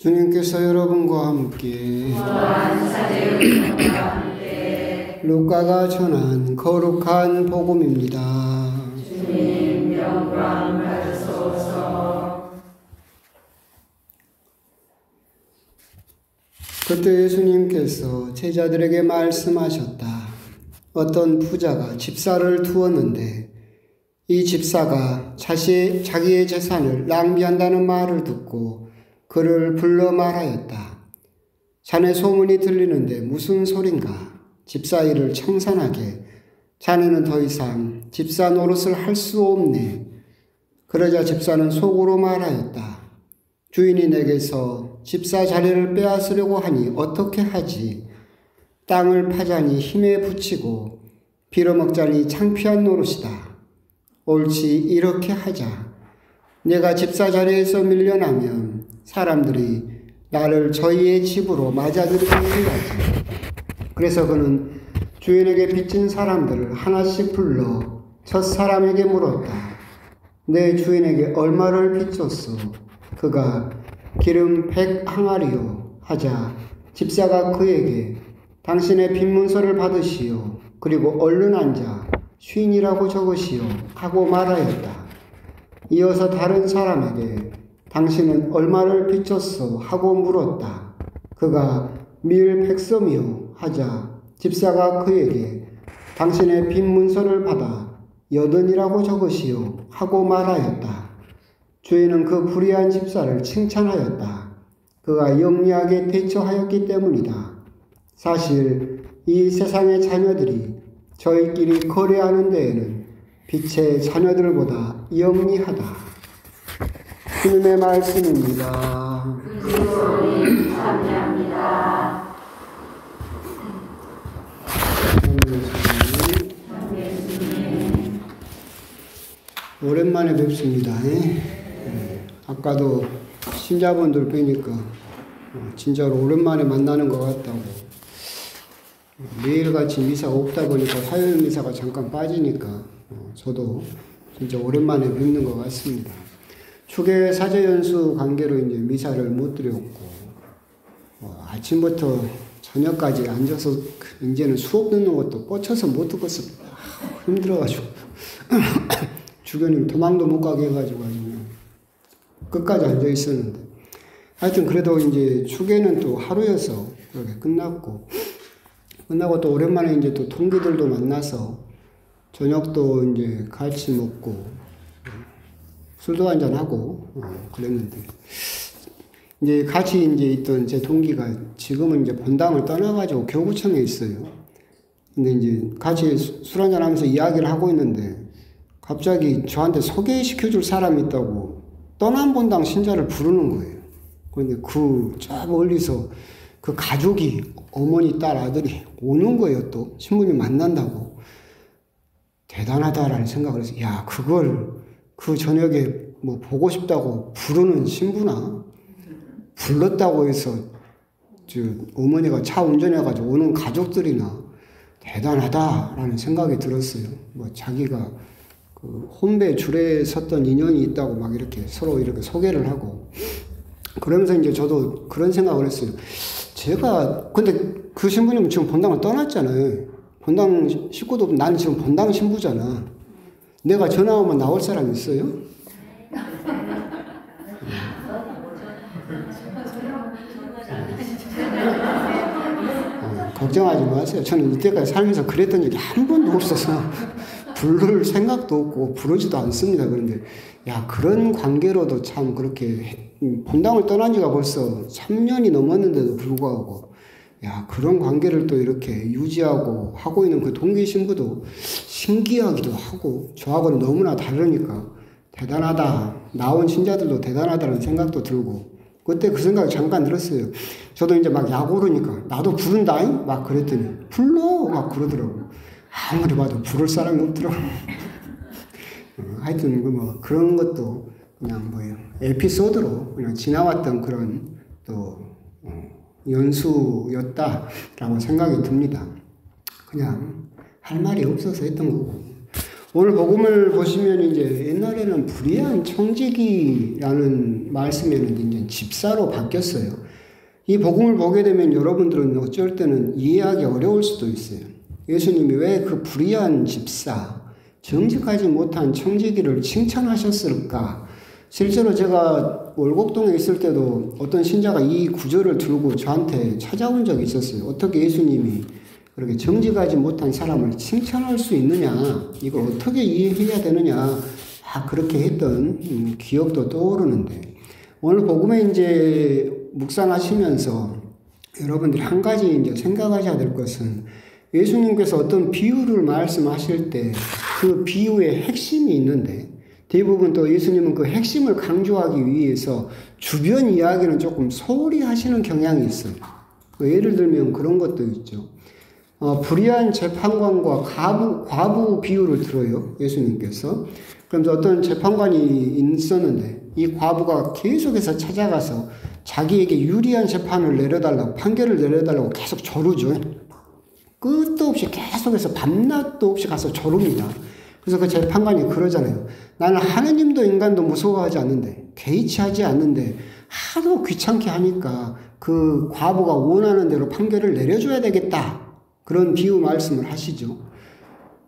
주님께서 여러분과 함께 루카가 전한 거룩한 복음입니다. 주님 영광 받으소서. 그때 예수님께서 제자들에게 말씀하셨다. 어떤 부자가 집사를 두었는데 이 집사가 자기의 재산을 낭비한다는 말을 듣고 그를 불러 말하였다. 자네 소문이 들리는데 무슨 소린가? 집사 일을 청산하게. 자네는 더 이상 집사 노릇을 할 수 없네. 그러자 집사는 속으로 말하였다. 주인이 내게서 집사 자리를 빼앗으려고 하니 어떻게 하지? 땅을 파자니 힘에 부치고 빌어먹자니 창피한 노릇이다. 옳지, 이렇게 하자. 내가 집사 자리에서 밀려나면 사람들이 나를 저희의 집으로 맞아들이게 해야지. 그래서 그는 주인에게 빚진 사람들을 하나씩 불러 첫 사람에게 물었다. 내 주인에게 얼마를 빚졌소? 그가 기름 100항아리요 하자 집사가 그에게 당신의 빚문서를 받으시오. 그리고 얼른 앉아 쉰이라고 적으시오 하고 말하였다. 이어서 다른 사람에게 당신은 얼마를 빚졌소? 하고 물었다. 그가 밀 100섬이요 하자 집사가 그에게 당신의 빚 문서를 받아 80이라고 적으시오 하고 말하였다. 주인은 그 불의한 집사를 칭찬하였다. 그가 영리하게 대처하였기 때문이다. 사실 이 세상의 자녀들이 저희끼리 거래하는 데에는 빛의 자녀들보다 영리하다. 주님의 말씀입니다. 그리스도님 참여합니다. 오랜만에 뵙습니다. 아까도 신자분들 뵈니까 진짜로 오랜만에 만나는 것 같다고. 매일같이 미사가 없다 보니까 화요일 미사가 잠깐 빠지니까 저도 진짜 오랜만에 뵙는 것 같습니다. 추계 사제연수 관계로 이제 미사를 못 드렸고, 아침부터 저녁까지 앉아서 이제는 수업 듣는 것도 뻗쳐서 못 듣겠습니다. 힘들어가지고. 주교님 도망도 못 가게 해가지고 아주 그냥 끝까지 앉아 있었는데. 하여튼 그래도 이제 추계는 또 하루여서 그렇게 끝나고 또 오랜만에 이제 또 동기들도 만나서 저녁도 이제 같이 먹고 술도 한잔하고 그랬는데, 이제 같이 이제 있던 제 동기가 지금은 이제 본당을 떠나가지고 교구청에 있어요. 근데 이제 같이 술 한잔하면서 이야기를 하고 있는데 갑자기 저한테 소개시켜줄 사람이 있다고 떠난 본당 신자를 부르는 거예요. 그런데 저 멀리서 그 가족이 어머니, 딸, 아들이 오는 거예요. 또 신부님 만난다고. 대단하다라는 생각을 해서, 야, 그걸 그 저녁에 뭐 보고 싶다고 부르는 신부나 불렀다고 해서 어머니가 차 운전해가지고 오는 가족들이나 대단하다라는 생각이 들었어요. 뭐 자기가 그 혼배 줄에 섰던 인연이 있다고 막 이렇게 서로 이렇게 소개를 하고 그러면서 이제 저도 그런 생각을 했어요. 근데 그 신부님은 지금 본당을 떠났잖아요. 본당 식구도 없고 나는 지금 본당 신부잖아. 내가 전화 오면 나올 사람 있어요? 걱정하지 마세요. 저는 이때까지 살면서 그랬던 적이 한 번도 없어서 부를 생각도 없고 부르지도 않습니다. 그런데 야, 그런 관계로도 참 그렇게 본당을 떠난 지가 벌써 3년이 넘었는데도 불구하고 야, 그런 관계를 또 이렇게 유지하고 하고 있는 그 동기 신부도 신기하기도 하고 저하고는 너무나 다르니까 대단하다. 나온 신자들도 대단하다는 생각도 들고 그때 그 생각이 잠깐 들었어요. 저도 이제 막 야구르니까 나도 부른다잉? 막 그랬더니 불러! 막 그러더라고요. 아무리 봐도 부를 사람이 없더라고요. 하여튼 뭐 그런 것도 그냥 뭐예요. 에피소드로 그냥 지나왔던 그런 또 연수였다라고 생각이 듭니다. 그냥 할 말이 없어서 했던 거고. 오늘 복음을 보시면 이제 옛날에는 불의한 청지기라는 말씀에는 이제 집사로 바뀌었어요. 이 복음을 보게 되면 여러분들은 어쩔 때는 이해하기 어려울 수도 있어요. 예수님이 왜 그 불의한 집사, 정직하지 못한 청지기를 칭찬하셨을까? 실제로 제가 월곡동에 있을 때도 어떤 신자가 이 구절을 들고 저한테 찾아온 적이 있었어요. 어떻게 예수님이 그렇게 정직하지 못한 사람을 칭찬할 수 있느냐? 이걸 어떻게 이해해야 되느냐? 그렇게 했던 기억도 떠오르는데, 오늘 복음에 이제 묵상하시면서 여러분들이 한 가지 이제 생각하셔야 될 것은, 예수님께서 어떤 비유를 말씀하실 때 그 비유의 핵심이 있는데, 대부분 또 예수님은 그 핵심을 강조하기 위해서 주변 이야기는 조금 소홀히 하시는 경향이 있어요. 예를 들면 그런 것도 있죠. 불의한 재판관과 과부 비유를 들어요, 예수님께서. 그러면서 어떤 재판관이 있었는데 이 과부가 계속해서 찾아가서 자기에게 유리한 재판을 내려달라고, 판결을 내려달라고 계속 조르죠. 끝도 없이 계속해서 밤낮도 없이 가서 조릅니다. 그래서 그 재판관이 그러잖아요. 나는 하느님도 인간도 무서워하지 않는데, 개의치 하지 않는데 하도 귀찮게 하니까 그 과부가 원하는 대로 판결을 내려줘야 되겠다. 그런 비유 말씀을 하시죠.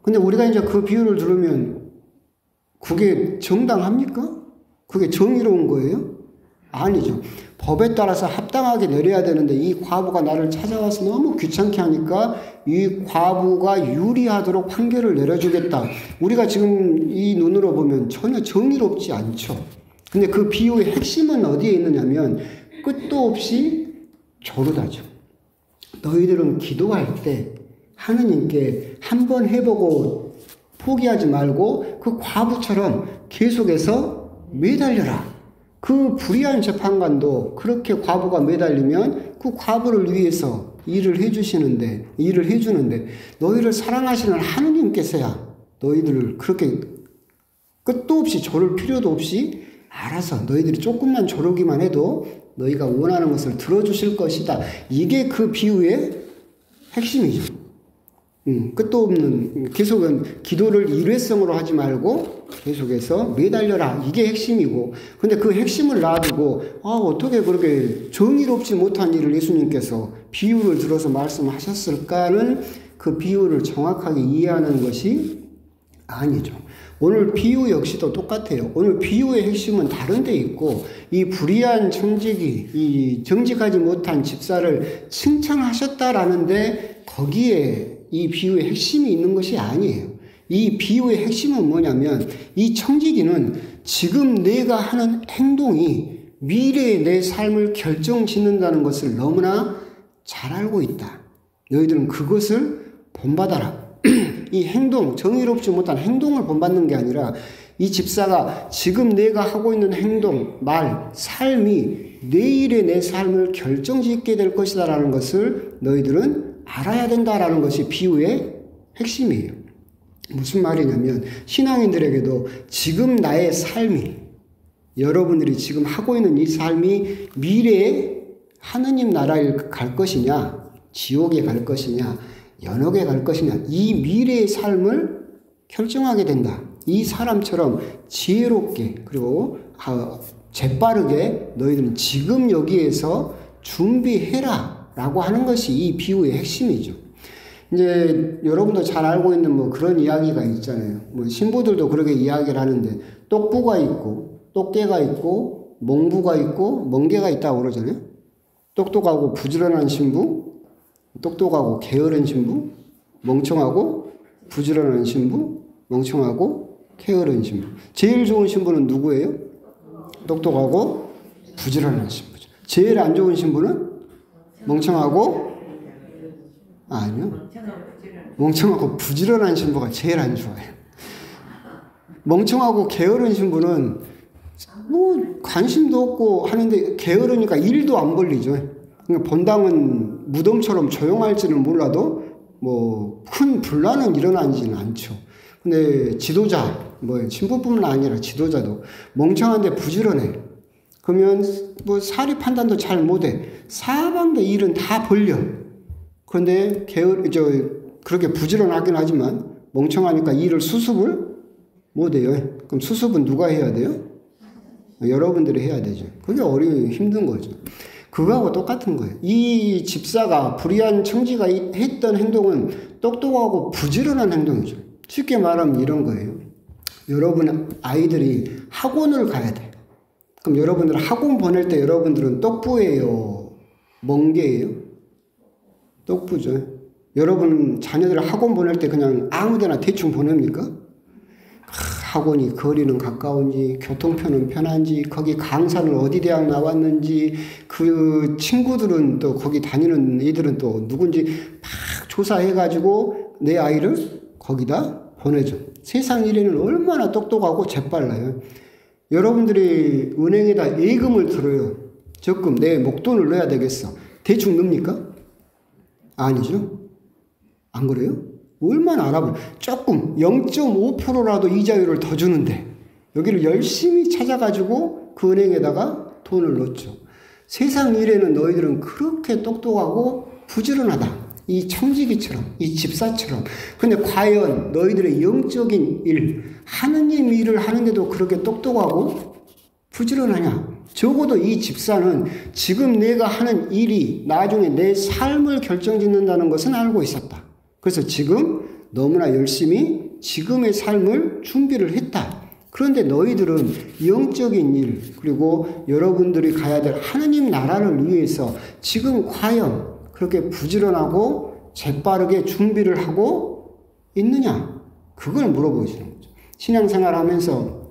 근데 우리가 이제 그 비유를 들으면 그게 정당합니까? 그게 정의로운 거예요? 아니죠. 법에 따라서 합당하게 내려야 되는데 이 과부가 나를 찾아와서 너무 귀찮게 하니까 이 과부가 유리하도록 판결을 내려주겠다. 우리가 지금 이 눈으로 보면 전혀 정의롭지 않죠. 근데 그 비유의 핵심은 어디에 있느냐면 끝도 없이 조르다죠. 너희들은 기도할 때 하느님께 한번 해보고 포기하지 말고 그 과부처럼 계속해서 매달려라. 그 불의한 재판관도 그렇게 과부가 매달리면 그 과부를 위해서 일을 해주는데 너희를 사랑하시는 하느님께서야 너희들을 그렇게 끝도 없이 조를 필요도 없이 알아서 너희들이 조금만 조르기만 해도 너희가 원하는 것을 들어주실 것이다. 이게 그 비유의 핵심이죠. 끝도 없는, 계속은 기도를 일회성으로 하지 말고 계속해서 매달려라. 이게 핵심이고, 근데 그 핵심을 놔두고 어떻게 그렇게 정의롭지 못한 일을 예수님께서 비유를 들어서 말씀하셨을까는 그 비유를 정확하게 이해하는 것이 아니죠. 오늘 비유 역시도 똑같아요. 오늘 비유의 핵심은 다른 데 있고, 이 불의한 청지기, 이 정직하지 못한 집사를 칭찬하셨다라는데 거기에 이 비유의 핵심이 있는 것이 아니에요. 이 비유의 핵심은 뭐냐면, 이 청지기는 지금 내가 하는 행동이 미래의 내 삶을 결정짓는다는 것을 너무나 잘 알고 있다. 너희들은 그것을 본받아라. 이 행동, 정의롭지 못한 행동을 본받는 게 아니라 이 집사가 지금 내가 하고 있는 행동, 말, 삶이 내일의 내 삶을 결정짓게 될 것이다 라는 것을 너희들은 알아야 된다라는 것이 비유의 핵심이에요. 무슨 말이냐면, 신앙인들에게도 지금 나의 삶이, 여러분들이 지금 하고 있는 이 삶이 미래에 하느님 나라에 갈 것이냐, 지옥에 갈 것이냐, 연옥에 갈 것이냐, 이 미래의 삶을 결정하게 된다. 이 사람처럼 지혜롭게 그리고 재빠르게 너희들은 지금 여기에서 준비해라 라고 하는 것이 이 비유의 핵심이죠. 이제 여러분도 잘 알고 있는 뭐 그런 이야기가 있잖아요. 뭐 신부들도 그렇게 이야기를 하는데, 똑부가 있고 똑개가 있고 멍부가 있고 멍개가 있다고 그러잖아요. 똑똑하고 부지런한 신부, 똑똑하고 게으른 신부, 멍청하고 부지런한 신부, 멍청하고 게으른 신부. 제일 좋은 신부는 누구예요? 똑똑하고 부지런한 신부죠. 제일 안 좋은 신부는 멍청하고, 아니요, 멍청하고 부지런한 신부가 제일 안 좋아요. 멍청하고 게으른 신부는 뭐 관심도 없고 하는데 게으르니까 일도 안 벌리죠. 그러니까 본당은 무덤처럼 조용할지는 몰라도 뭐 큰 분란은 일어나지는 않죠. 근데 지도자, 뭐 신부뿐만 아니라 지도자도 멍청한데 부지런해. 그러면 뭐 사리 판단도 잘 못해. 사방의 일은 다 벌려. 그런데 그렇게 부지런하긴 하지만 멍청하니까 일을 수습을 못 해요. 그럼 수습은 누가 해야 돼요? 여러분들이 해야 되죠. 그게 힘든 거죠. 그거하고 똑같은 거예요. 이 집사가 불의한 청지가 했던 행동은 똑똑하고 부지런한 행동이죠. 쉽게 말하면 이런 거예요. 여러분 아이들이 학원을 가야 돼. 그럼 여러분들 학원 보낼 때 여러분들은 똑부예요? 멍게예요? 똑부죠. 여러분 자녀들 학원 보낼 때 그냥 아무데나 대충 보냅니까? 학원이 거리는 가까운지, 교통편은 편한지, 거기 강사는 어디 대학 나왔는지, 그 친구들은 또 거기 다니는 애들은 또 누군지 막 조사해가지고 내 아이를 거기다 보내줘. 세상 일에는 얼마나 똑똑하고 재빨라요. 여러분들이 은행에다 예금을 들어요. 적금, 내 목돈을 넣어야 되겠어. 대충 넣습니까? 아니죠. 안 그래요? 얼마나 알아보면 조금 0.5%라도 이자율을 더 주는데 여기를 열심히 찾아가지고 그 은행에다가 돈을 넣죠. 세상 일에는 너희들은 그렇게 똑똑하고 부지런하다. 이 청지기처럼, 이 집사처럼. 근데 과연 너희들의 영적인 일, 하느님 일을 하는데도 그렇게 똑똑하고 부지런하냐? 적어도 이 집사는 지금 내가 하는 일이 나중에 내 삶을 결정짓는다는 것은 알고 있었다. 그래서 지금 너무나 열심히 지금의 삶을 준비를 했다. 그런데 너희들은 영적인 일, 그리고 여러분들이 가야 될 하느님 나라를 위해서 지금 과연 그렇게 부지런하고 재빠르게 준비를 하고 있느냐? 그걸 물어보시는 거죠. 신앙생활 하면서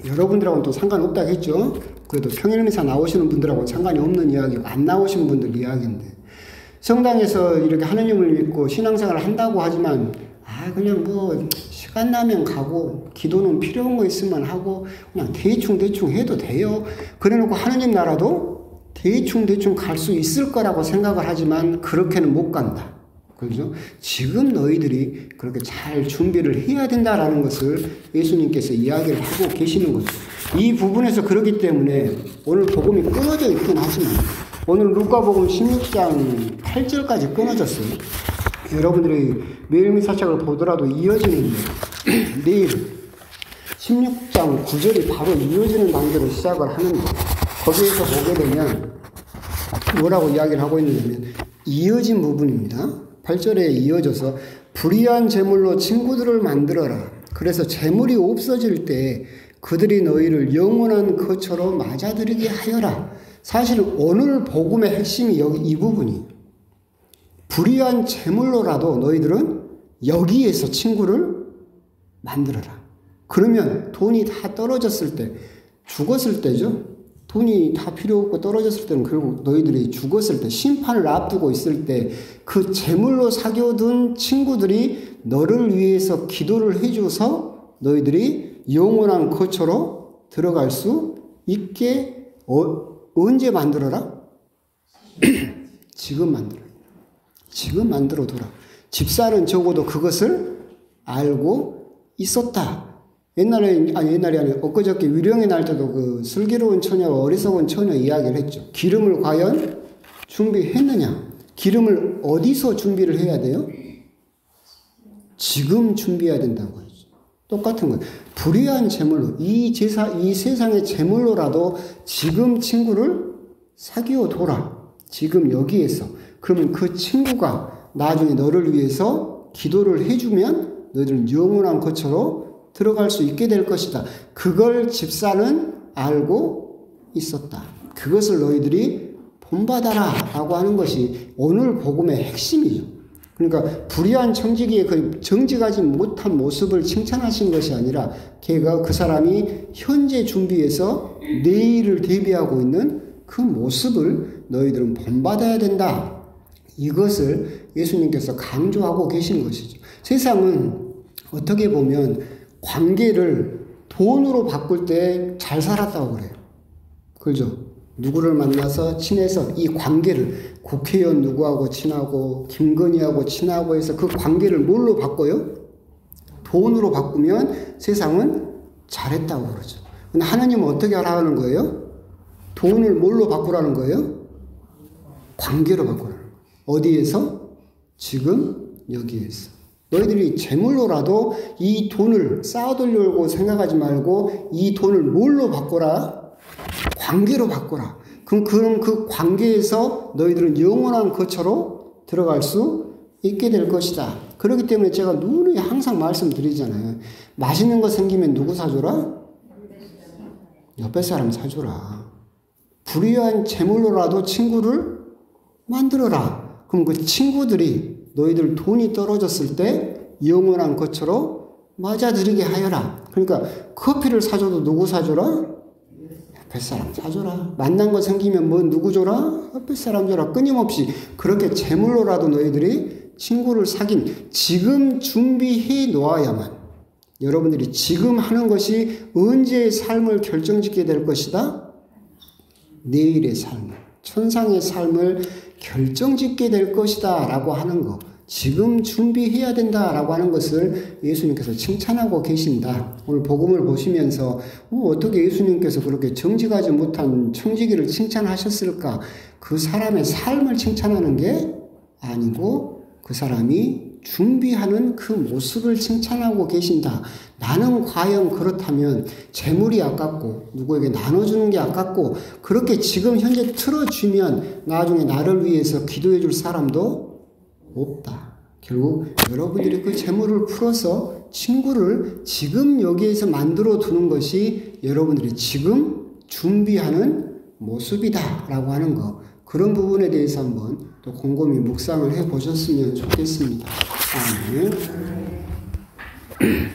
여러분들하고는 또 상관없다고 했죠. 그래도 평일미사 나오시는 분들하고는 상관이 없는 이야기고 안 나오신 분들 이야기인데 성당에서 이렇게 하느님을 믿고 신앙생활을 한다고 하지만 그냥 뭐 시간 나면 가고 기도는 필요한 거 있으면 하고 그냥 대충 해도 돼요. 그래놓고 하느님 나라도 대충 갈 수 있을 거라고 생각을 하지만 그렇게는 못 간다. 그렇죠? 지금 너희들이 그렇게 잘 준비를 해야 된다라는 것을 예수님께서 이야기를 하고 계시는 거죠. 이 부분에서 그렇기 때문에 오늘 복음이 끊어져 있긴 하지만 오늘 루카복음 16장 8절까지 끊어졌어요. 여러분들이 매일 미사책을 보더라도 이어지는데 내일 16장 9절이 바로 이어지는 단계로 시작을 하는데 거기에서 보게 되면 뭐라고 이야기를 하고 있느냐면 이어진 부분입니다. 8절에 이어져서 불의한 재물로 친구들을 만들어라. 그래서 재물이 없어질 때 그들이 너희를 영원한 거처로 맞아들이게 하여라. 사실 오늘 복음의 핵심이 여기 이 부분이에요. 불의한 재물로라도 너희들은 여기에서 친구를 만들어라. 그러면 돈이 다 떨어졌을 때, 죽었을 때죠. 돈이 다 필요 없고 떨어졌을 때는 결국 너희들이 죽었을 때, 심판을 앞두고 있을 때 그 재물로 사귀어둔 친구들이 너를 위해서 기도를 해줘서 너희들이 영원한 거처로 들어갈 수 있게 언제 만들어라? 지금 만들어라. 지금 만들어둬라. 집사는 적어도 그것을 알고 있었다. 옛날이 아니라 엊그저께 위령의 날 때도 그 슬기로운 처녀와 어리석은 처녀 이야기를 했죠. 기름을 과연 준비했느냐? 기름을 어디서 준비를 해야 돼요? 지금 준비해야 된다고 하죠. 똑같은 거예요. 불의한 재물로, 이 세상의 재물로라도 지금 친구를 사귀어 둬라. 지금 여기에서. 그러면 그 친구가 나중에 너를 위해서 기도를 해주면 너희들은 영원한 거처로 들어갈 수 있게 될 것이다. 그걸 집사는 알고 있었다. 그것을 너희들이 본받아라 라고 하는 것이 오늘 복음의 핵심이죠. 그러니까 불의한 청지기의 그 정직하지 못한 모습을 칭찬하신 것이 아니라 그 사람이 현재 준비해서 내일을 대비하고 있는 그 모습을 너희들은 본받아야 된다. 이것을 예수님께서 강조하고 계신 것이죠. 세상은 어떻게 보면 관계를 돈으로 바꿀 때 잘 살았다고 그래요. 그죠? 누구를 만나서 친해서 이 관계를 국회의원 누구하고 친하고 김건희하고 친하고 해서 그 관계를 뭘로 바꿔요? 돈으로 바꾸면 세상은 잘했다고 그러죠. 근데 하나님은 어떻게 하라는 거예요? 돈을 뭘로 바꾸라는 거예요? 관계로 바꾸라는 거예요. 어디에서? 지금 여기에서. 너희들이 재물로라도 이 돈을 쌓아두려고 생각하지 말고 이 돈을 뭘로 바꿔라? 관계로 바꿔라. 그럼 그 관계에서 너희들은 영원한 거처로 들어갈 수 있게 될 것이다. 그렇기 때문에 제가 누누이 항상 말씀드리잖아요. 맛있는 거 생기면 누구 사줘라? 옆에 사람 사줘라. 불의한 재물로라도 친구를 만들어라. 그럼 그 친구들이 너희들 돈이 떨어졌을 때 영원한 것처럼 맞아들이게 하여라. 그러니까 커피를 사줘도 누구 사줘라? 옆에 사람 사줘라. 만난 거 생기면 뭐 누구 줘라? 옆에 사람 줘라. 끊임없이 그렇게 재물로라도 너희들이 친구를 사귄 지금 준비해 놓아야만 여러분들이 지금 하는 것이 언제의 삶을 결정짓게 될 것이다? 내일의 삶을, 천상의 삶을 결정짓게 될 것이다 라고 하는 거, 지금 준비해야 된다 라고 하는 것을 예수님께서 칭찬하고 계신다. 오늘 복음을 보시면서 어떻게 예수님께서 그렇게 정직하지 못한 청지기를 칭찬하셨을까? 그 사람의 삶을 칭찬하는 게 아니고 그 사람이 준비하는 그 모습을 칭찬하고 계신다. 나는 과연 그렇다면 재물이 아깝고 누구에게 나눠주는 게 아깝고 그렇게 지금 현재 틀어주면 나중에 나를 위해서 기도해 줄 사람도 없다. 결국 여러분들이 그 재물을 풀어서 친구를 지금 여기에서 만들어 두는 것이 여러분들이 지금 준비하는 모습이다 라고 하는 거, 그런 부분에 대해서 한번 또 곰곰이 묵상을 해 보셨으면 좋겠습니다. 아멘.